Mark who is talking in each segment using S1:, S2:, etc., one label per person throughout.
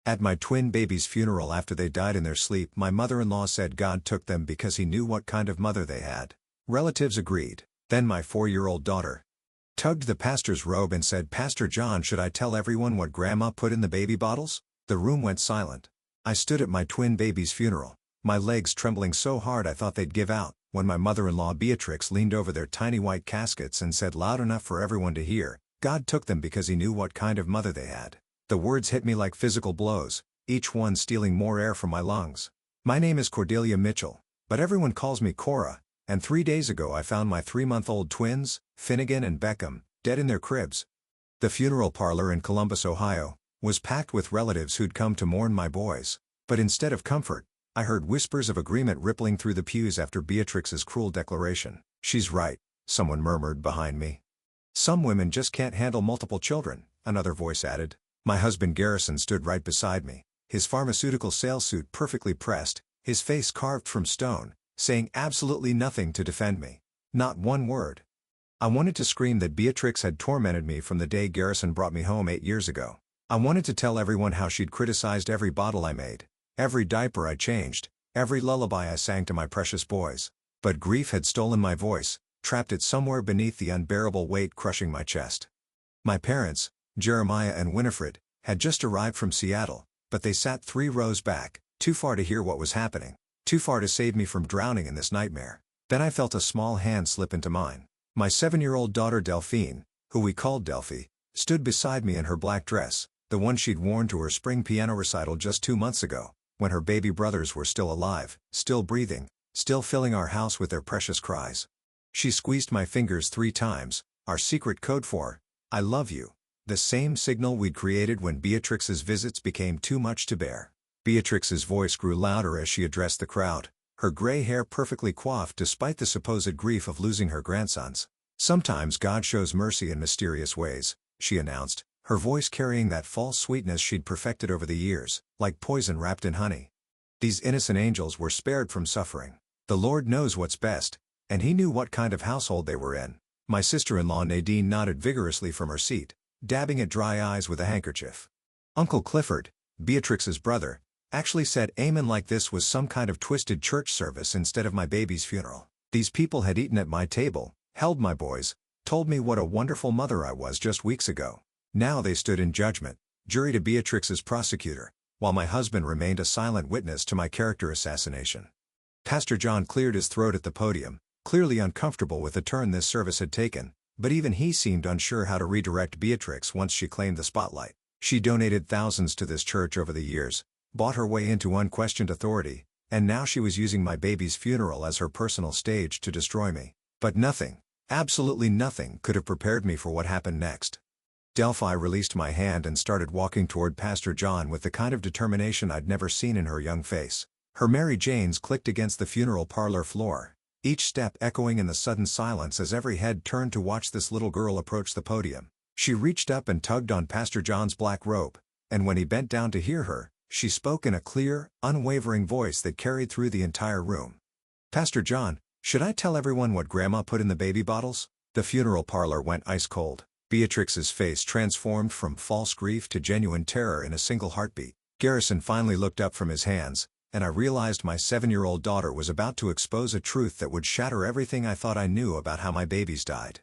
S1: At my twin babies' funeral after they died in their sleep, my mother-in-law said God took them because he knew what kind of mother they had. Relatives agreed. Then my 4-year-old daughter tugged the pastor's robe and said, "Pastor John, should I tell everyone what Grandma put in the baby bottles?" The room went silent. I stood at my twin babies' funeral, my legs trembling so hard I thought they'd give out, when my mother-in-law Beatrix leaned over their tiny white caskets and said loud enough for everyone to hear, "God took them because he knew what kind of mother they had." The words hit me like physical blows, each one stealing more air from my lungs. My name is Cordelia Mitchell, but everyone calls me Cora, and 3 days ago I found my 3-month-old twins, Finnegan and Beckham, dead in their cribs. The funeral parlor in Columbus, Ohio, was packed with relatives who'd come to mourn my boys. But instead of comfort, I heard whispers of agreement rippling through the pews after Beatrix's cruel declaration. "She's right," someone murmured behind me. "Some women just can't handle multiple children," another voice added. My husband Garrison stood right beside me, his pharmaceutical sales suit perfectly pressed, his face carved from stone, saying absolutely nothing to defend me. Not one word. I wanted to scream that Beatrix had tormented me from the day Garrison brought me home 8 years ago. I wanted to tell everyone how she'd criticized every bottle I made, every diaper I changed, every lullaby I sang to my precious boys. But grief had stolen my voice, trapped it somewhere beneath the unbearable weight crushing my chest. My parents, Jeremiah and Winifred, had just arrived from Seattle, but they sat 3 rows back, too far to hear what was happening, too far to save me from drowning in this nightmare. Then I felt a small hand slip into mine. My 7-year-old daughter Delphine, who we called Delphi, stood beside me in her black dress, the one she'd worn to her spring piano recital just 2 months ago, when her baby brothers were still alive, still breathing, still filling our house with their precious cries. She squeezed my fingers 3 times, our secret code for "I love you," the same signal we'd created when Beatrix's visits became too much to bear. Beatrix's voice grew louder as she addressed the crowd, her gray hair perfectly coiffed despite the supposed grief of losing her grandsons. "Sometimes God shows mercy in mysterious ways," she announced, her voice carrying that false sweetness she'd perfected over the years, like poison wrapped in honey. "These innocent angels were spared from suffering. The Lord knows what's best, and he knew what kind of household they were in." My sister-in-law Nadine nodded vigorously from her seat, dabbing at dry eyes with a handkerchief. Uncle Clifford, Beatrix's brother, actually said amen like this was some kind of twisted church service instead of my baby's funeral. These people had eaten at my table, held my boys, told me what a wonderful mother I was just weeks ago. Now they stood in judgment, jury to Beatrix's prosecutor, while my husband remained a silent witness to my character assassination. Pastor John cleared his throat at the podium, clearly uncomfortable with the turn this service had taken, but even he seemed unsure how to redirect Beatrix once she claimed the spotlight. She donated thousands to this church over the years, bought her way into unquestioned authority, and now she was using my baby's funeral as her personal stage to destroy me. But nothing, absolutely nothing, could have prepared me for what happened next. Delphi released my hand and started walking toward Pastor John with the kind of determination I'd never seen in her young face. Her Mary Janes clicked against the funeral parlor floor, each step echoing in the sudden silence as every head turned to watch this little girl approach the podium. She reached up and tugged on Pastor John's black robe, and when he bent down to hear her, she spoke in a clear, unwavering voice that carried through the entire room. "Pastor John, should I tell everyone what Grandma put in the baby bottles?" The funeral parlor went ice cold. Beatrix's face transformed from false grief to genuine terror in a single heartbeat. Garrison finally looked up from his hands, and I realized my 7-year-old daughter was about to expose a truth that would shatter everything I thought I knew about how my babies died.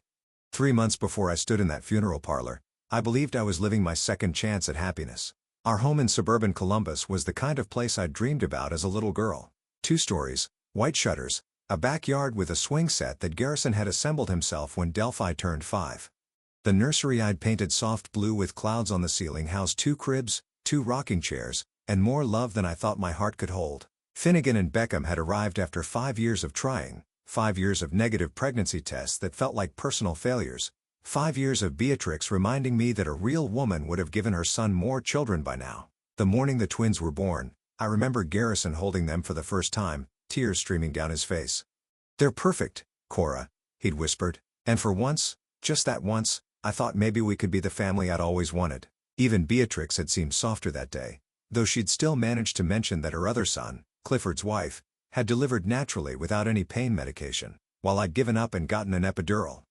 S1: 3 months before I stood in that funeral parlor, I believed I was living my second chance at happiness. Our home in suburban Columbus was the kind of place I'd dreamed about as a little girl. 2 stories, white shutters, a backyard with a swing set that Garrison had assembled himself when Delphi turned 5. The nursery I'd painted soft blue with clouds on the ceiling housed 2 cribs, 2 rocking chairs, and more love than I thought my heart could hold. Finnegan and Beckham had arrived after 5 years of trying, 5 years of negative pregnancy tests that felt like personal failures, 5 years of Beatrix reminding me that a real woman would have given her son more children by now. The morning the twins were born, I remember Garrison holding them for the first time, tears streaming down his face. "They're perfect, Cora," he'd whispered, and for once, just that once, I thought maybe we could be the family I'd always wanted. Even Beatrix had seemed softer that day, though she'd still managed to mention that her other son, Clifford's wife, had delivered naturally without any pain medication, while I'd given up and gotten an epidural.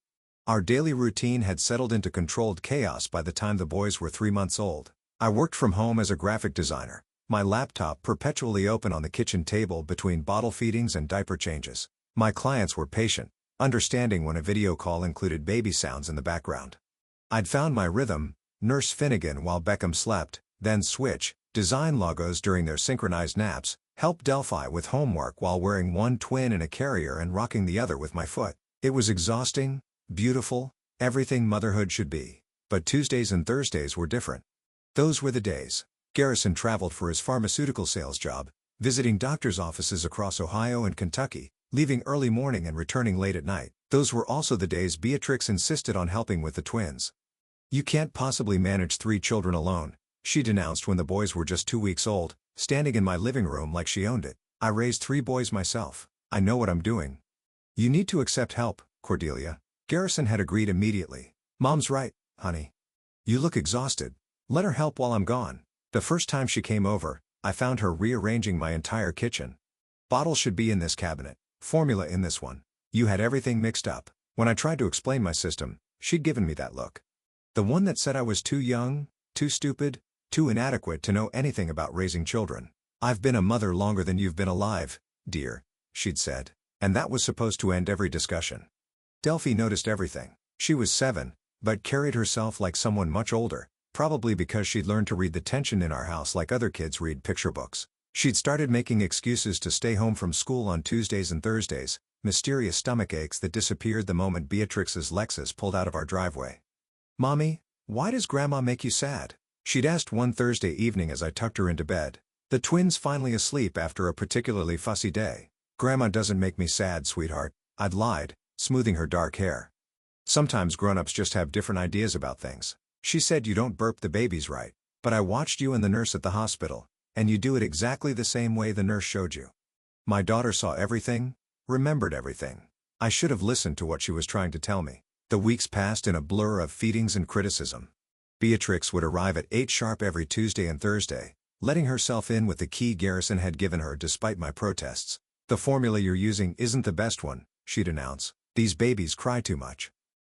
S1: Our daily routine had settled into controlled chaos by the time the boys were 3 months old. I worked from home as a graphic designer, my laptop perpetually open on the kitchen table between bottle feedings and diaper changes. My clients were patient, understanding when a video call included baby sounds in the background. I'd found my rhythm: nurse Finnegan while Beckham slept, then switch, design logos during their synchronized naps, help Delphi with homework while wearing one twin in a carrier and rocking the other with my foot. It was exhausting, beautiful, everything motherhood should be. But Tuesdays and Thursdays were different. Those were the days. Garrison traveled for his pharmaceutical sales job, visiting doctors' offices across Ohio and Kentucky, leaving early morning and returning late at night. Those were also the days Beatrix insisted on helping with the twins. "You can't possibly manage 3 children alone," she denounced when the boys were just 2 weeks old, standing in my living room like she owned it. "I raised 3 boys myself. I know what I'm doing." "You need to accept help, Cordelia." Garrison had agreed immediately. "Mom's right, honey. You look exhausted. Let her help while I'm gone." The first time she came over, I found her rearranging my entire kitchen. "Bottles should be in this cabinet, formula in this one. You had everything mixed up." When I tried to explain my system, she'd given me that look. The one that said I was too young, too stupid, too inadequate to know anything about raising children. "I've been a mother longer than you've been alive, dear," she'd said. And that was supposed to end every discussion. Delphi noticed everything. She was 7, but carried herself like someone much older, probably because she'd learned to read the tension in our house like other kids read picture books. She'd started making excuses to stay home from school on Tuesdays and Thursdays, mysterious stomach aches that disappeared the moment Beatrix's Lexus pulled out of our driveway. "Mommy, why does Grandma make you sad?" she'd asked one Thursday evening as I tucked her into bed, the twins finally asleep after a particularly fussy day. "Grandma doesn't make me sad, sweetheart," I'd lied, smoothing her dark hair. "Sometimes grown-ups just have different ideas about things. She said you don't burp the babies right, but I watched you and the nurse at the hospital, and you do it exactly the same way the nurse showed you." My daughter saw everything, remembered everything. I should have listened to what she was trying to tell me. The weeks passed in a blur of feedings and criticism. Beatrix would arrive at 8 sharp every Tuesday and Thursday, letting herself in with the key Garrison had given her despite my protests. "The formula you're using isn't the best one," she'd announce. "These babies cry too much.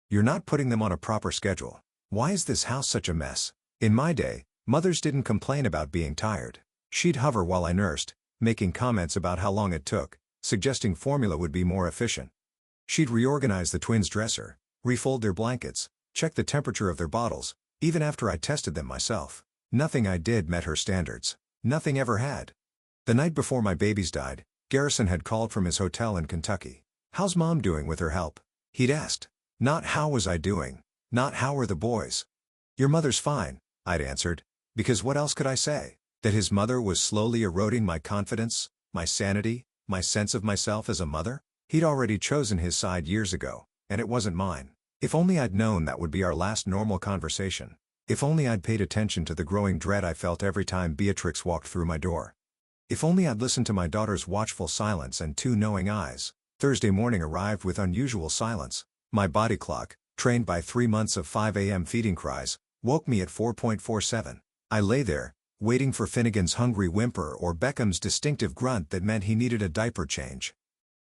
S1: You're not putting them on a proper schedule. Why is this house such a mess?" In my day, mothers didn't complain about being tired. She'd hover while I nursed, making comments about how long it took, suggesting formula would be more efficient. She'd reorganize the twins' dresser, refold their blankets, check the temperature of their bottles, even after I tested them myself. Nothing I did met her standards. Nothing ever had. The night before my babies died, Garrison had called from his hotel in Kentucky. "How's Mom doing with her help?" he'd asked. Not how was I doing, not how were the boys. "Your mother's fine," I'd answered, because what else could I say? That his mother was slowly eroding my confidence, my sanity, my sense of myself as a mother? He'd already chosen his side years ago, and it wasn't mine. If only I'd known that would be our last normal conversation. If only I'd paid attention to the growing dread I felt every time Beatrix walked through my door. If only I'd listened to my daughter's watchful silence and 2 knowing eyes. Thursday morning arrived with unusual silence. My body clock, trained by 3 months of 5 a.m. feeding cries, woke me at 4:47. I lay there, waiting for Finnegan's hungry whimper or Beckham's distinctive grunt that meant he needed a diaper change.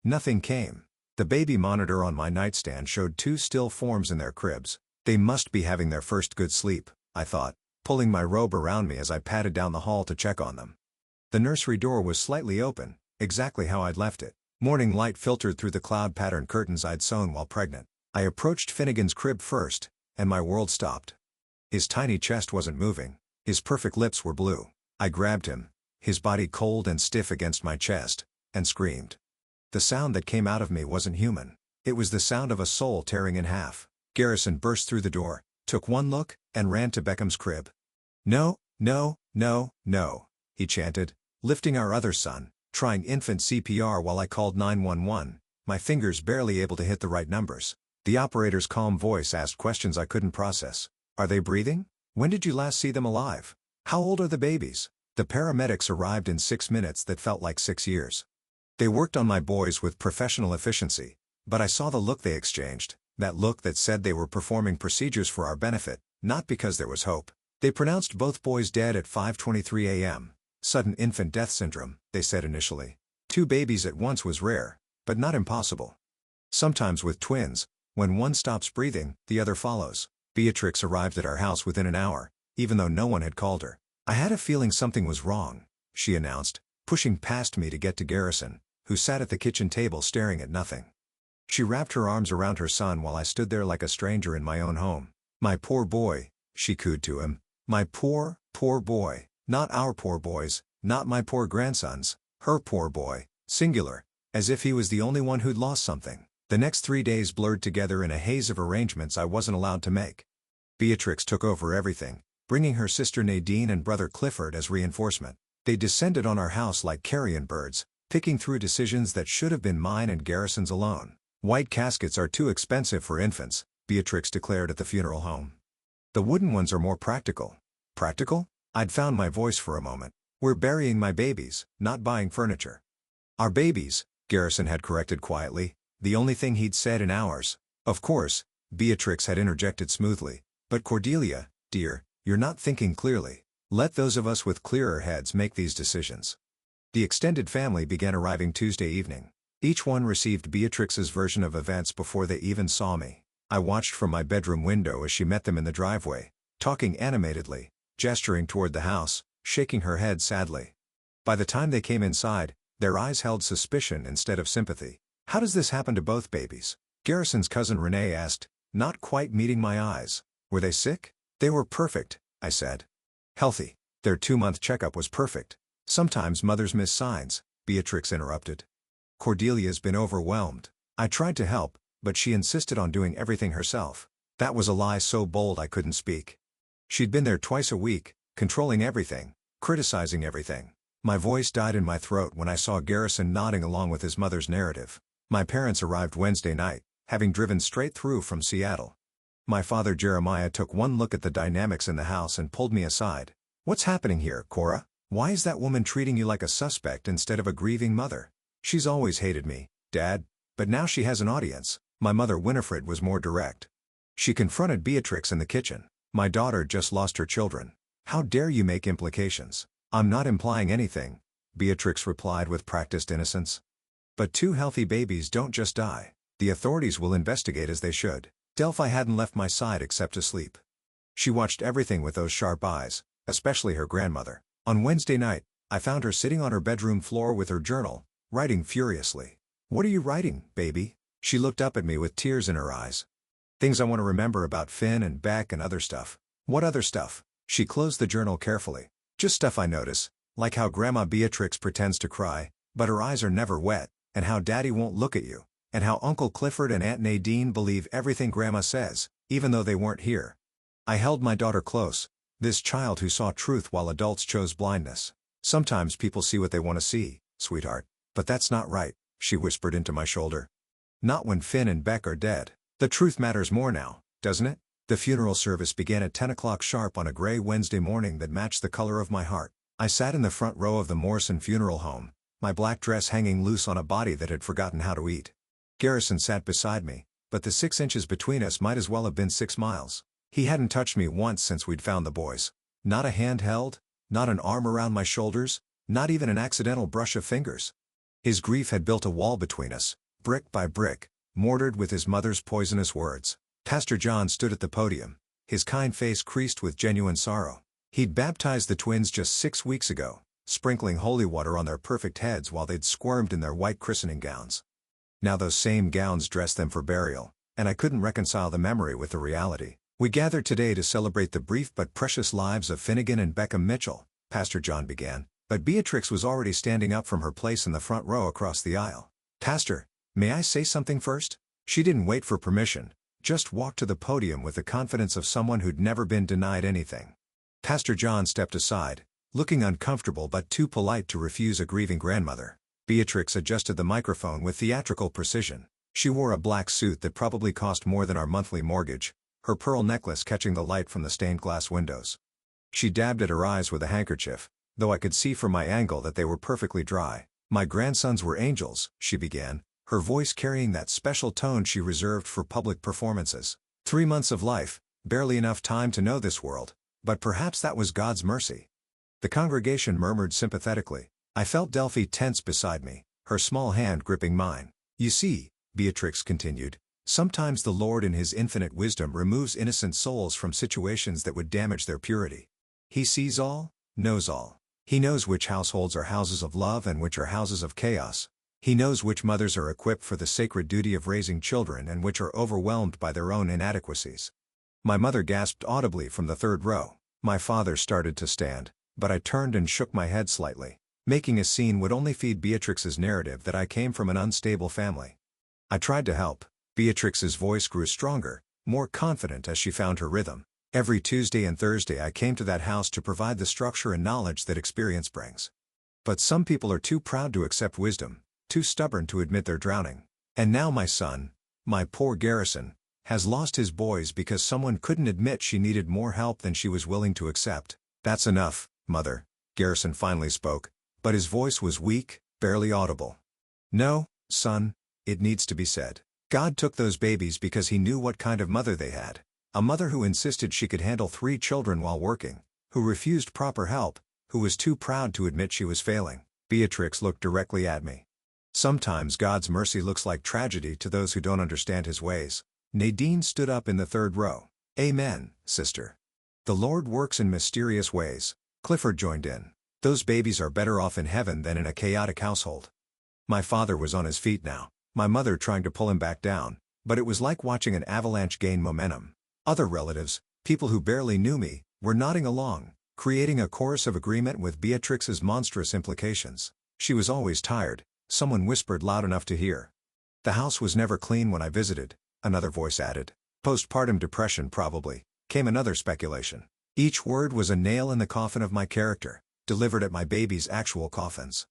S1: Nothing came. The baby monitor on my nightstand showed 2 still forms in their cribs. They must be having their first good sleep, I thought, pulling my robe around me as I padded down the hall to check on them. The nursery door was slightly open, exactly how I'd left it. Morning light filtered through the cloud-patterned curtains I'd sewn while pregnant. I approached Finnegan's crib first, and my world stopped. His tiny chest wasn't moving. His perfect lips were blue. I grabbed him, his body cold and stiff against my chest, and screamed. The sound that came out of me wasn't human. It was the sound of a soul tearing in half. Garrison burst through the door, took one look, and ran to Beckham's crib. "No, no, no, no," he chanted, lifting our other son, trying infant CPR while I called 911, my fingers barely able to hit the right numbers. The operator's calm voice asked questions I couldn't process. "Are they breathing? When did you last see them alive? How old are the babies?" The paramedics arrived in 6 minutes that felt like 6 years. They worked on my boys with professional efficiency, but I saw the look they exchanged, that look that said they were performing procedures for our benefit, not because there was hope. They pronounced both boys dead at 5:23 a.m. Sudden infant death syndrome, they said initially. 2 babies at once was rare, but not impossible. Sometimes with twins, when one stops breathing, the other follows. Beatrix arrived at our house within an hour, even though no one had called her. "I had a feeling something was wrong," she announced, pushing past me to get to Garrison, who sat at the kitchen table staring at nothing. She wrapped her arms around her son while I stood there like a stranger in my own home. "My poor boy," she cooed to him. "My poor, poor boy. Not our poor boys, not my poor grandsons, her poor boy, singular, as if he was the only one who'd lost something." The next 3 days blurred together in a haze of arrangements I wasn't allowed to make. Beatrix took over everything, bringing her sister Nadine and brother Clifford as reinforcement. They descended on our house like carrion birds, picking through decisions that should have been mine and Garrison's alone. "White caskets are too expensive for infants," Beatrix declared at the funeral home. "The wooden ones are more practical." "Practical?" I'd found my voice for a moment. "We're burying my babies, not buying furniture." "Our babies," Garrison had corrected quietly, the only thing he'd said in hours. "Of course," Beatrix had interjected smoothly. "But Cordelia, dear, you're not thinking clearly. Let those of us with clearer heads make these decisions." The extended family began arriving Tuesday evening. Each one received Beatrix's version of events before they even saw me. I watched from my bedroom window as she met them in the driveway, talking animatedly, gesturing toward the house, shaking her head sadly. By the time they came inside, their eyes held suspicion instead of sympathy. "How does this happen to both babies?" Garrison's cousin Renee asked, not quite meeting my eyes. "Were they sick?" "They were perfect," I said. "Healthy. Their 2-month checkup was perfect." "Sometimes mothers miss signs," Beatrix interrupted. "Cordelia's been overwhelmed." I tried to help, but she insisted on doing everything herself. That was a lie so bold I couldn't speak. She'd been there twice a week, controlling everything, criticizing everything. My voice died in my throat when I saw Garrison nodding along with his mother's narrative. My parents arrived Wednesday night, having driven straight through from Seattle. My father Jeremiah took one look at the dynamics in the house and pulled me aside. "What's happening here, Cora? Why is that woman treating you like a suspect instead of a grieving mother?" "She's always hated me, Dad, but now she has an audience." My mother Winifred was more direct. She confronted Beatrix in the kitchen. "My daughter just lost her children. How dare you make implications?" "I'm not implying anything," Beatrix replied with practiced innocence. "But 2 healthy babies don't just die. The authorities will investigate as they should." Delphi hadn't left my side except to sleep. She watched everything with those sharp eyes, especially her grandmother. On Wednesday night, I found her sitting on her bedroom floor with her journal, writing furiously. "What are you writing, baby?" She looked up at me with tears in her eyes. "Things I want to remember about Finn and Beck and other stuff." "What other stuff?" She closed the journal carefully. "Just stuff I notice, like how Grandma Beatrix pretends to cry, but her eyes are never wet, and how Daddy won't look at you, and how Uncle Clifford and Aunt Nadine believe everything Grandma says, even though they weren't here." I held my daughter close, this child who saw truth while adults chose blindness. "Sometimes people see what they want to see, sweetheart, but that's not right," she whispered into my shoulder. "Not when Finn and Beck are dead. The truth matters more now, doesn't it?" The funeral service began at 10 o'clock sharp on a gray Wednesday morning that matched the color of my heart. I sat in the front row of the Morrison Funeral Home, my black dress hanging loose on a body that had forgotten how to eat. Garrison sat beside me, but the 6 inches between us might as well have been 6 miles. He hadn't touched me once since we'd found the boys. Not a hand held, not an arm around my shoulders, not even an accidental brush of fingers. His grief had built a wall between us, brick by brick, mortared with his mother's poisonous words. Pastor John stood at the podium, his kind face creased with genuine sorrow. He'd baptized the twins just 6 weeks ago, sprinkling holy water on their perfect heads while they'd squirmed in their white christening gowns. Now those same gowns dressed them for burial, and I couldn't reconcile the memory with the reality. "We gathered today to celebrate the brief but precious lives of Finnegan and Beckham Mitchell," Pastor John began, but Beatrix was already standing up from her place in the front row across the aisle. "Pastor, may I say something first?" She didn't wait for permission, just walked to the podium with the confidence of someone who'd never been denied anything. Pastor John stepped aside, looking uncomfortable but too polite to refuse a grieving grandmother. Beatrix adjusted the microphone with theatrical precision. She wore a black suit that probably cost more than our monthly mortgage, her pearl necklace catching the light from the stained glass windows. She dabbed at her eyes with a handkerchief, though I could see from my angle that they were perfectly dry. "My grandsons were angels," she began, her voice carrying that special tone she reserved for public performances. 3 months of life, barely enough time to know this world, but perhaps that was God's mercy. The congregation murmured sympathetically. I felt Delphi tense beside me, her small hand gripping mine. "You see," Beatrix continued, Sometimes the Lord in His infinite wisdom removes innocent souls from situations that would damage their purity. He sees all, knows all. He knows which households are houses of love and which are houses of chaos. He knows which mothers are equipped for the sacred duty of raising children and which are overwhelmed by their own inadequacies. My mother gasped audibly from the third row. My father started to stand, but I turned and shook my head slightly. Making a scene would only feed Beatrix's narrative that I came from an unstable family. I tried to help. Beatrix's voice grew stronger, more confident as she found her rhythm. Every Tuesday and Thursday I came to that house to provide the structure and knowledge that experience brings. But some people are too proud to accept wisdom, too stubborn to admit they're drowning. And now my son, my poor Garrison, has lost his boys because someone couldn't admit she needed more help than she was willing to accept. That's enough, Mother, Garrison finally spoke, but his voice was weak, barely audible. No, son, it needs to be said. God took those babies because He knew what kind of mother they had. A mother who insisted she could handle 3 children while working, who refused proper help, who was too proud to admit she was failing. Beatrix looked directly at me. Sometimes God's mercy looks like tragedy to those who don't understand His ways. Nadine stood up in the third row. Amen, sister. The Lord works in mysterious ways. Clifford joined in. Those babies are better off in heaven than in a chaotic household. My father was on his feet now, my mother trying to pull him back down, but it was like watching an avalanche gain momentum. Other relatives, people who barely knew me, were nodding along, creating a chorus of agreement with Beatrix's monstrous implications. She was always tired, someone whispered loud enough to hear. The house was never clean when I visited, another voice added. Postpartum depression probably, came another speculation. Each word was a nail in the coffin of my character, delivered at my baby's actual coffins.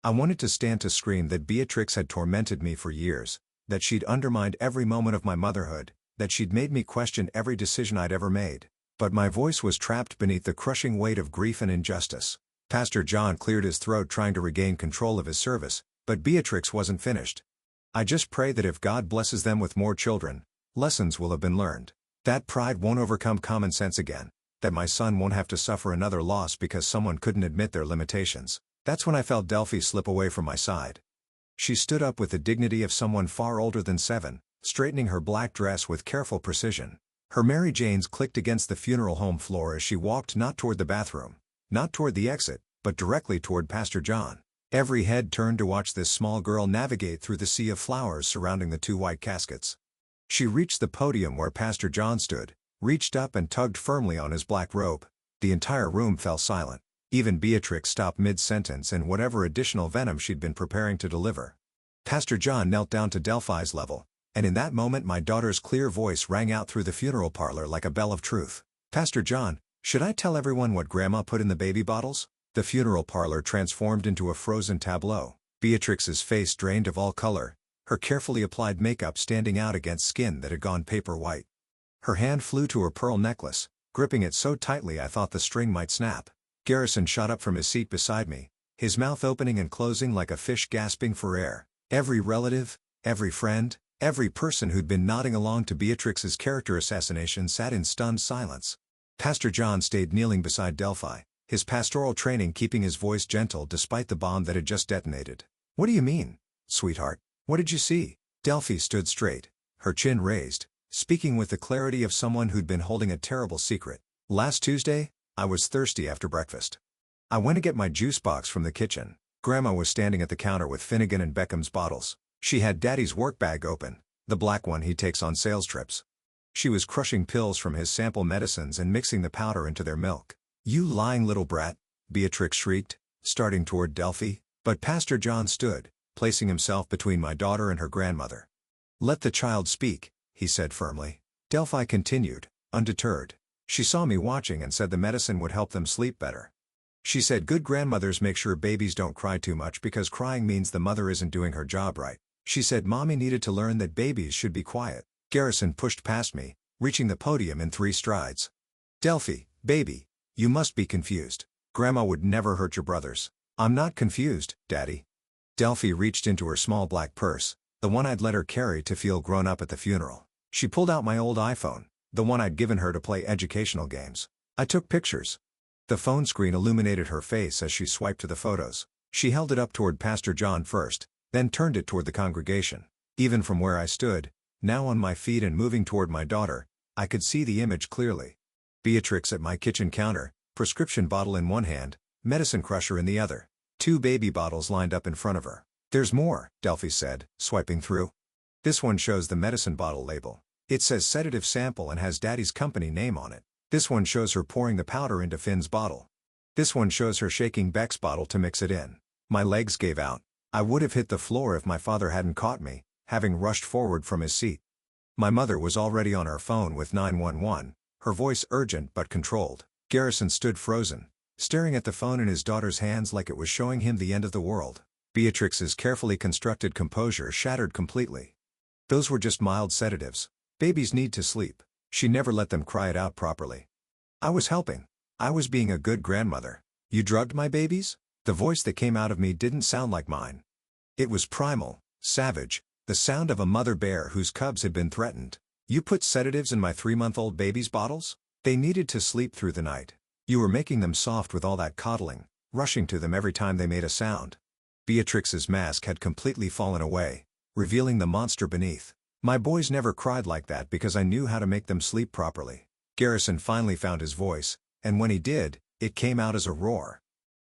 S1: I wanted to stand to scream that Beatrix had tormented me for years, that she'd undermined every moment of my motherhood, that she'd made me question every decision I'd ever made. But my voice was trapped beneath the crushing weight of grief and injustice. Pastor John cleared his throat trying to regain control of his service, but Beatrix wasn't finished. I just pray that if God blesses them with more children, lessons will have been learned. That pride won't overcome common sense again, that my son won't have to suffer another loss because someone couldn't admit their limitations. That's when I felt Delphi slip away from my side. She stood up with the dignity of someone far older than 7, straightening her black dress with careful precision. Her Mary Janes clicked against the funeral home floor as she walked not toward the bathroom, not toward the exit, but directly toward Pastor John. Every head turned to watch this small girl navigate through the sea of flowers surrounding the 2 white caskets. She reached the podium where Pastor John stood, reached up and tugged firmly on his black robe. The entire room fell silent. Even Beatrix stopped mid-sentence in whatever additional venom she'd been preparing to deliver. Pastor John knelt down to Delphi's level, and in that moment my daughter's clear voice rang out through the funeral parlor like a bell of truth. Pastor John, should I tell everyone what Grandma put in the baby bottles? The funeral parlor transformed into a frozen tableau. Beatrix's face drained of all color, her carefully applied makeup standing out against skin that had gone paper white. Her hand flew to her pearl necklace, gripping it so tightly I thought the string might snap. Garrison shot up from his seat beside me, his mouth opening and closing like a fish gasping for air. Every relative, every friend, every person who'd been nodding along to Beatrix's character assassination sat in stunned silence. Pastor John stayed kneeling beside Delphi, his pastoral training keeping his voice gentle despite the bomb that had just detonated. What do you mean, sweetheart? What did you see? Delphi stood straight, her chin raised, speaking with the clarity of someone who'd been holding a terrible secret. Last Tuesday, I was thirsty after breakfast. I went to get my juice box from the kitchen. Grandma was standing at the counter with Finnegan and Beckham's bottles. She had Daddy's work bag open, the black one he takes on sales trips. She was crushing pills from his sample medicines and mixing the powder into their milk. You lying little brat, Beatrix shrieked, starting toward Delphi, but Pastor John stood, placing himself between my daughter and her grandmother. Let the child speak, he said firmly. Delphi continued, undeterred. She saw me watching and said the medicine would help them sleep better. She said good grandmothers make sure babies don't cry too much because crying means the mother isn't doing her job right. She said Mommy needed to learn that babies should be quiet. Garrison pushed past me, reaching the podium in 3 strides. Delphi, baby, you must be confused. Grandma would never hurt your brothers. I'm not confused, Daddy. Delphi reached into her small black purse, the one I'd let her carry to feel grown up at the funeral. She pulled out my old iPhone, the one I'd given her to play educational games. I took pictures. The phone screen illuminated her face as she swiped to the photos. She held it up toward Pastor John first, then turned it toward the congregation. Even from where I stood, Now on my feet and moving toward my daughter, I could see the image clearly. Beatrix at my kitchen counter, prescription bottle in one hand, medicine crusher in the other. 2 baby bottles lined up in front of her. "There's more," Delphi said, swiping through. This one shows the medicine bottle label. It says sedative sample and has Daddy's company name on it. This one shows her pouring the powder into Finn's bottle. This one shows her shaking Beck's bottle to mix it in. My legs gave out. I would have hit the floor if my father hadn't caught me, having rushed forward from his seat. My mother was already on her phone with 911, her voice urgent but controlled. Garrison stood frozen, staring at the phone in his daughter's hands like it was showing him the end of the world. Beatrix's carefully constructed composure shattered completely. Those were just mild sedatives. Babies need to sleep. She never let them cry it out properly. I was helping. I was being a good grandmother. "You drugged my babies?" The voice that came out of me didn't sound like mine. It was primal, savage, the sound of a mother bear whose cubs had been threatened. "You put sedatives in my 3-month-old baby's bottles? They needed to sleep through the night. You were making them soft with all that coddling, rushing to them every time they made a sound." Beatrix's mask had completely fallen away, revealing the monster beneath. "My boys never cried like that because I knew how to make them sleep properly." Garrison finally found his voice, and when he did, it came out as a roar.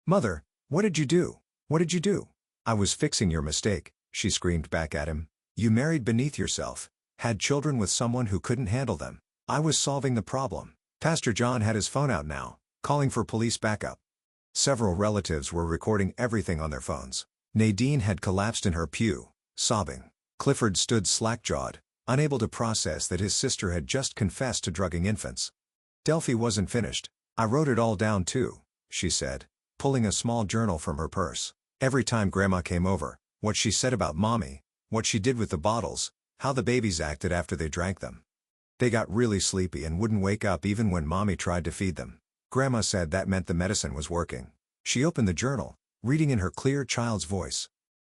S1: "Mother, what did you do? What did you do?" "I was fixing your mistake," she screamed back at him. "You married beneath yourself, had children with someone who couldn't handle them. I was solving the problem." Pastor John had his phone out now, calling for police backup. Several relatives were recording everything on their phones. Nadine had collapsed in her pew, sobbing. Clifford stood slack-jawed, unable to process that his sister had just confessed to drugging infants. Delphi wasn't finished. "I wrote it all down too," she said, pulling a small journal from her purse. "Every time Grandma came over, what she said about Mommy, what she did with the bottles, how the babies acted after they drank them. They got really sleepy and wouldn't wake up even when Mommy tried to feed them. Grandma said that meant the medicine was working." She opened the journal, reading in her clear child's voice.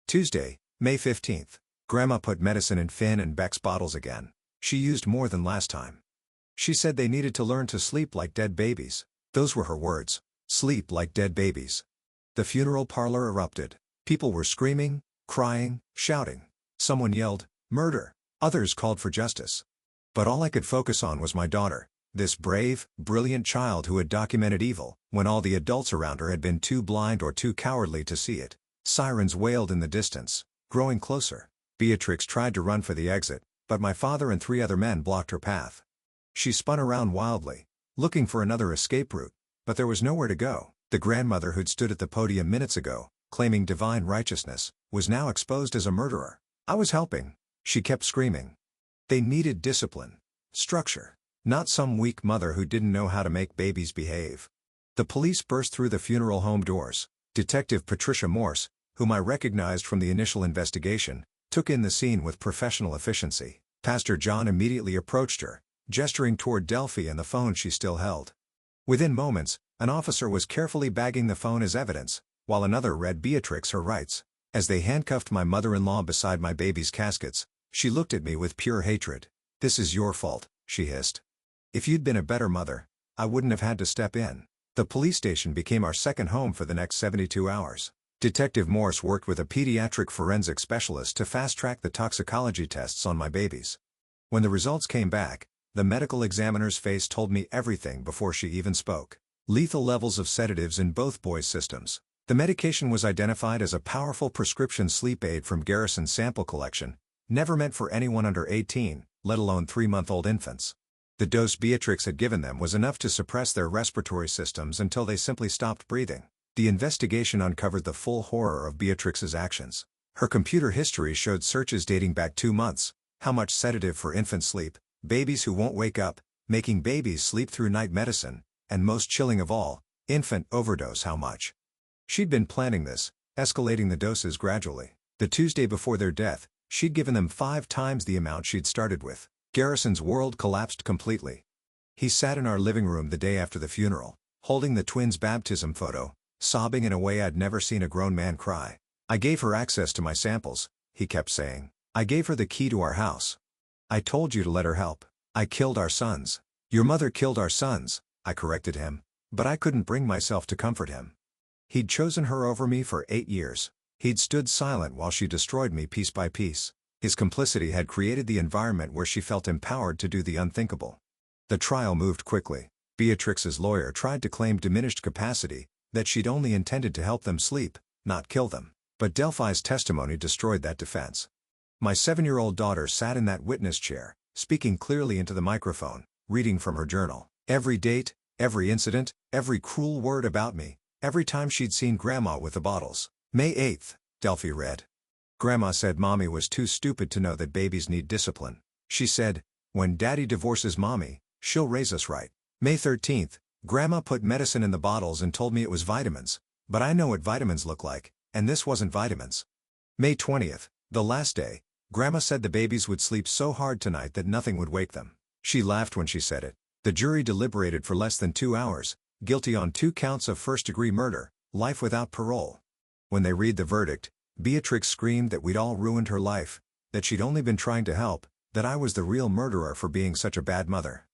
S1: "Tuesday, May 15th. Grandma put medicine in Finn and Beck's bottles again. She used more than last time. She said they needed to learn to sleep like dead babies." Those were her words. Sleep like dead babies. The funeral parlor erupted. People were screaming, crying, shouting. Someone yelled, "Murder!" Others called for justice. But all I could focus on was my daughter, this brave, brilliant child who had documented evil, when all the adults around her had been too blind or too cowardly to see it. Sirens wailed in the distance, growing closer. Beatrix tried to run for the exit, but my father and 3 other men blocked her path. She spun around wildly, looking for another escape route, but there was nowhere to go. The grandmother who'd stood at the podium minutes ago, claiming divine righteousness, was now exposed as a murderer. "I was helping," she kept screaming. They needed discipline, structure, not some weak mother who didn't know how to make babies behave. The police burst through the funeral home doors. Detective Patricia Morse, whom I recognized from the initial investigation, took in the scene with professional efficiency. Pastor John immediately approached her, gesturing toward Delphi and the phone she still held. Within moments, an officer was carefully bagging the phone as evidence, while another read Beatrix her rights. As they handcuffed my mother-in-law beside my baby's caskets, she looked at me with pure hatred. "This is your fault," she hissed. "If you'd been a better mother, I wouldn't have had to step in." The police station became our second home for the next 72 hours. Detective Morse worked with a pediatric forensic specialist to fast-track the toxicology tests on my babies. When the results came back, the medical examiner's face told me everything before she even spoke. Lethal levels of sedatives in both boys' systems. The medication was identified as a powerful prescription sleep aid from Garrison's sample collection, never meant for anyone under 18, let alone 3-month-old infants. The dose Beatrix had given them was enough to suppress their respiratory systems until they simply stopped breathing. The investigation uncovered the full horror of Beatrix's actions. Her computer history showed searches dating back 2 months, how much sedative for infant sleep, babies who won't wake up, making babies sleep through night medicine, and most chilling of all, infant overdose how much. She'd been planning this, escalating the doses gradually. The Tuesday before their death, she'd given them 5 times the amount she'd started with. Garrison's world collapsed completely. He sat in our living room the day after the funeral, holding the twins' baptism photo, sobbing in a way I'd never seen a grown man cry. "I gave her access to my samples," he kept saying. "I gave her the key to our house. I told you to let her help. I killed our sons." "Your mother killed our sons," I corrected him, but I couldn't bring myself to comfort him. He'd chosen her over me for 8 years. He'd stood silent while she destroyed me piece by piece. His complicity had created the environment where she felt empowered to do the unthinkable. The trial moved quickly. Beatrix's lawyer tried to claim diminished capacity, that she'd only intended to help them sleep, not kill them. But Delphi's testimony destroyed that defense. My 7-year-old daughter sat in that witness chair, speaking clearly into the microphone, reading from her journal. Every date, every incident, every cruel word about me, every time she'd seen Grandma with the bottles. May 8th, Delphi read. Grandma said Mommy was too stupid to know that babies need discipline. She said, when Daddy divorces Mommy, she'll raise us right. May 13th, Grandma put medicine in the bottles and told me it was vitamins, but I know what vitamins look like, and this wasn't vitamins. May 20th, the last day, Grandma said the babies would sleep so hard tonight that nothing would wake them. She laughed when she said it. The jury deliberated for less than 2 hours, guilty on 2 counts of first-degree murder, life without parole. When they read the verdict, Beatrix screamed that we'd all ruined her life, that she'd only been trying to help, that I was the real murderer for being such a bad mother.